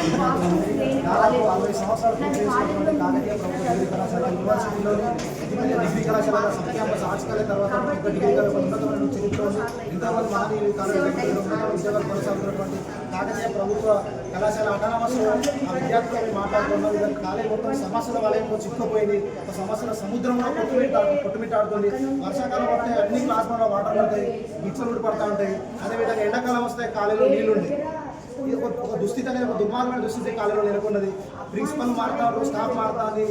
దాదాపు 60 సంవత్సరాలు పూర్తి చేసినటువంటి కాకతీయ ప్రభుత్వ డిగ్రీ కళాశాల యూనివర్సిటీలోని డిగ్రీ కళాశాల సబ్ క్యాంపస్ ఆర్ట్స్ కాలేజ్ తర్వాత పెద్ద డిగ్రీ ఉన్నతమైన చరిత్ర ఇంతమంది మహనీయులు ఉద్యోగాలు కొనసాగుతున్నటువంటి కాకతీయ ప్రభుత్వ కళాశాల అటానమస్ ఆ విద్యార్థులను మాట్లాడుతున్నారు. ఇద్దరు కాలేజ్ మొత్తం సమస్యల వలయంలో చిక్కుపోయింది. ఒక సమస్యల సముద్రంలో కొట్టుమిట్టాడుతుంది. వర్షాకాలం వస్తే అన్ని క్లాస్ రూమ్లో వాటర్ పడతాయి, మిక్సర్లు పడతా ఉంటాయి. అదేవిధంగా ఎండాకాలం వస్తే కాలేజీలో నీళ్లుండి ఒక దుస్థితి అనేది ఒక దుర్మార్గమైన దుస్థితి కాలేజీలో నెలకొన్నది. ప్రిన్సిపల్ మారుతారు, స్టాఫ్ మారుతుంది,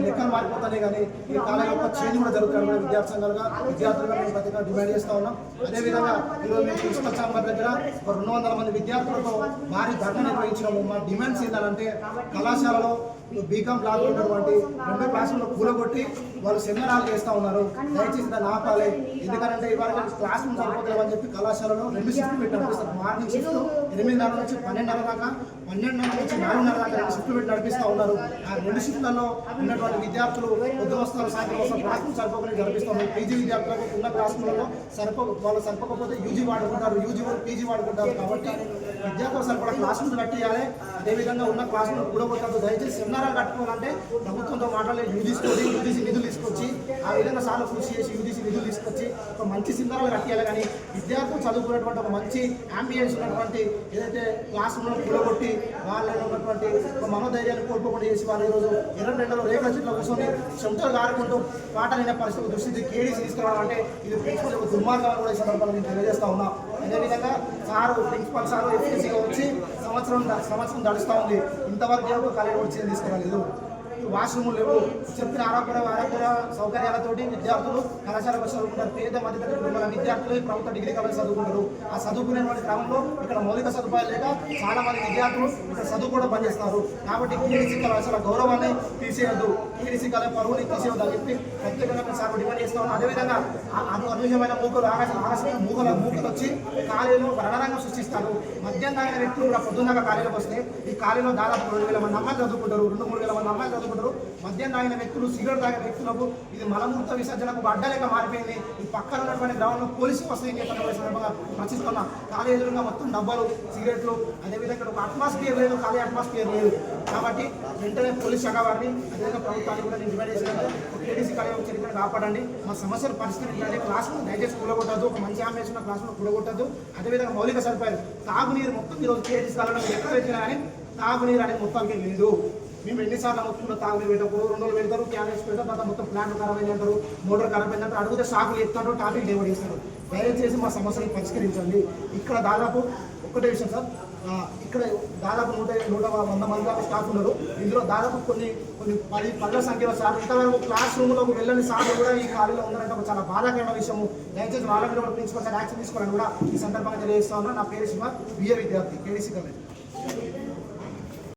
లెక్కలు మారిపోతాయి. కానీ ఈ కాలేజీ యొక్క చేంజ్ కూడా జరుగుతుంది. విద్యార్థి సంఘాలుగా విద్యార్థులుగా మేము ప్రతిగా డిమాండ్ చేస్తూ ఉన్నాం. అదేవిధంగా ఈరోజు మేము ప్రిన్సిపల్ ఛాంబర్ దగ్గర 200 మంది విద్యార్థులతో భారీ ధర్నా నిర్వహించినాము. మా డిమాండ్స్ ఏంటంటే కళాశాలలో బీకామ్ బ్లాక్ ఉన్నటువంటి 2 క్లాసుల్లో కూలగొట్టి వాళ్ళు సెమినార్లు చేస్తూ ఉన్నారు. దయచేసి దాన్ని ఆపాలి. ఎందుకంటే ఇవాళ క్లాస్ రూమ్ సరిపోతామని చెప్పి కళాశాలలో 2 షిఫ్ట్లు పెట్టి నడిపిస్తారు. మార్నింగ్ షిఫ్ట్ 8:30 నుంచి 12:30 దాకా, 12:30 నుంచి 4:30 దాకా 2 షిఫ్ట్లు పెట్టి నడిపిస్తూ ఉన్నారు. ఆ 2 షిఫ్ట్లలో ఉన్నటువంటి విద్యార్థులు పొద్దున వస్తారు, సాయంత్రం వస్తారు. క్లాస్ రూమ్ సరిపోకుండా జరిపిస్తూ ఉన్నారు. పీజీ విద్యార్థులకు ఉన్న క్లాస్ రూమ్లలో వాళ్ళు సరిపోకపోతే యూజీ వాడుకుంటారు, పీజీ వాడుకుంటారు. కాబట్టి విద్యార్థులు సరిపడా క్లాస్ రూమ్ కట్టియాలి. అదేవిధంగా ఉన్న క్లాస్ రూమ్ కూడా కొట్టద్దు. దయచేసి సెమినార్ కట్టుకోవాలంటే ప్రభుత్వంతో మాట్లాడి యూజీసీ నిధులు తీసుకొచ్చి ఆ విధంగా సార్లు కృషి చేసి యూజీసీ నిధులు తీసుకొచ్చి ఒక మంచి సెమినార్లు కట్టియాలి. కానీ విద్యార్థులు చదువుకునేటువంటి ఒక మంచి అంబియన్స్ ఉన్నటువంటి ఏదైతే క్లాస్ రూమ్లో కూడగొట్టి వాళ్ళలో ఉన్నటువంటి ఒక మనోధైర్యాన్ని కోల్పోకుండా చేసి వాళ్ళు ఈరోజు 22 రేఖల చెట్లు కూర్చొని చెమటలు గారుకుంటూ పాటలైన పరిస్థితి దృష్టి కేడీసీ తీసుకురావడం అంటే ఇది ప్రిన్సిపల్ ఒక దుర్మార్గం కూడా ఈ సందర్భంగా నేను తెలియజేస్తా ఉన్నాం. అదేవిధంగా ప్రిన్సిపల్ సార్ ఎఫ్ఎస్సీగా వచ్చి సంవత్సరం నడుస్తూ ఉంది. ఇంతవరకు ఏమో కాలేజీ వచ్చి తీసుకురాలేదు. వాష్రూములు లేవు. చెప్పిన ఆరోగ్య సౌకర్యాలతోటి విద్యార్థులు కళాశాలకు చదువుకుంటారు. పేద మధ్యతరగతి మన విద్యార్థులు ప్రభుత్వ డిగ్రీ కాలేజ్ చదువుకుంటారు. ఆ చదువుకునేటువంటి క్రమంలో ఇక్కడ మౌలిక సదుపాయాలు లేక చాలా మంది విద్యార్థులు ఇక్కడ చదువు కూడా పనిచేస్తున్నారు. కాబట్టి కేడీసీ కళాశాల గౌరవాన్ని తీసేయద్దు, కేడీసీ కళాశాల పరువుని తీసేయద్దు అని చెప్పి ప్రత్యేకంగా సార్ డిమాండ్ చేస్తా ఉన్నాం. అదేవిధంగా అనూహ్యమైన ఆకస్మిక మూకలు వచ్చి కాలేజీలో రణరంగం సృష్టిస్తారు. మద్యం తాగిన వ్యక్తులు కూడా పొద్దున్నగా కాలేజీలోకి వస్తే ఈ కాలేజీలో దాదాపు 2,000 మంది అమ్మాయిలు చదువుకుంటారు, 2-3 వేల మంది అమ్మాయిలు చదువుకుంటారు. మద్యం తాగిన వ్యక్తులు, సిగరెట్ తాగిన వ్యక్తులకు ఇది మలమూత్ర విసర్జనకు అడ్డలేక మారిపోయింది. ఈ పక్కన ఉన్నటువంటి గ్రౌండ్లో పోలీసు వస్తాయి రచిస్తున్న కాలేజీలుగా మొత్తం డబ్బాలు, సిగరెట్లు, అదేవిధంగా ఒక అట్మాస్ఫియర్ లేదు, కాలేజీ అట్మాస్ఫియర్ లేదు. కాబట్టి వెంటనే పోలీస్ శాఖ వారిని అదేవిధంగా ప్రభుత్వాన్ని కూడా నేను డిమాండ్ చేసినట్టు కేడీసీ కాలేజీ చరిత్రను కాపాడండి. మా సమస్యలు పరిష్కరించండి. క్లాసులు దయచేసి కూడగొట్టద్దు, ఒక మంచి ఆమె వేసిన క్లాసులు కూడగొట్టద్దు. అదేవిధంగా మౌలిక సదుపాయాలు, తాగునీరు మొత్తం ఈరోజు కేడీసీ కాలేజీలో ఎక్కడ పెట్టినా కానీ తాగునీరు అనేది మొత్తానికి లేదు. మేము ఎన్నిసార్లు మొత్తంలో తాగునీరు పెట్టప్పుడు 2 రోజులు పెడతారు, క్యారేజ్ పెడతారు, తర్వాత మొత్తం ప్లాంట్ ఖరాబ్ అయింది అంటారు, మోటార్ ఖరాబ్ అయింది అంటారు, అడిగితే షాకులు ఎత్తారు, టాపిక్ డైవర్ట్ చేస్తారు. దయచేసి మా సమస్యలను పరిష్కరించండి. ఇక్కడ దాదాపు ఒక్కటే విషయం సార్, ఇక్కడ దాదాపు 100 మంది దాకా స్టాఫ్ ఉన్నారు. ఇందులో దాదాపు కొన్ని 10 సంఖ్యలో సార్ ఇంతవరకు క్లాస్ రూమ్లోకి వెళ్ళని సార్లు కూడా ఈ కాలేజీలో ఉన్నారంటే ఒక చాలా బాధాకరమైన విషయము. దయచేసి వాళ్ళ మీద కూడా ప్రిన్సిపల్ సార్ యాక్షన్ తీసుకోవాలని కూడా ఈ సందర్భంగా తెలియజేస్తా ఉన్నా. నా పేరు శివ, బిఏ విద్యార్థి, కేడీసీ కాలేజ్.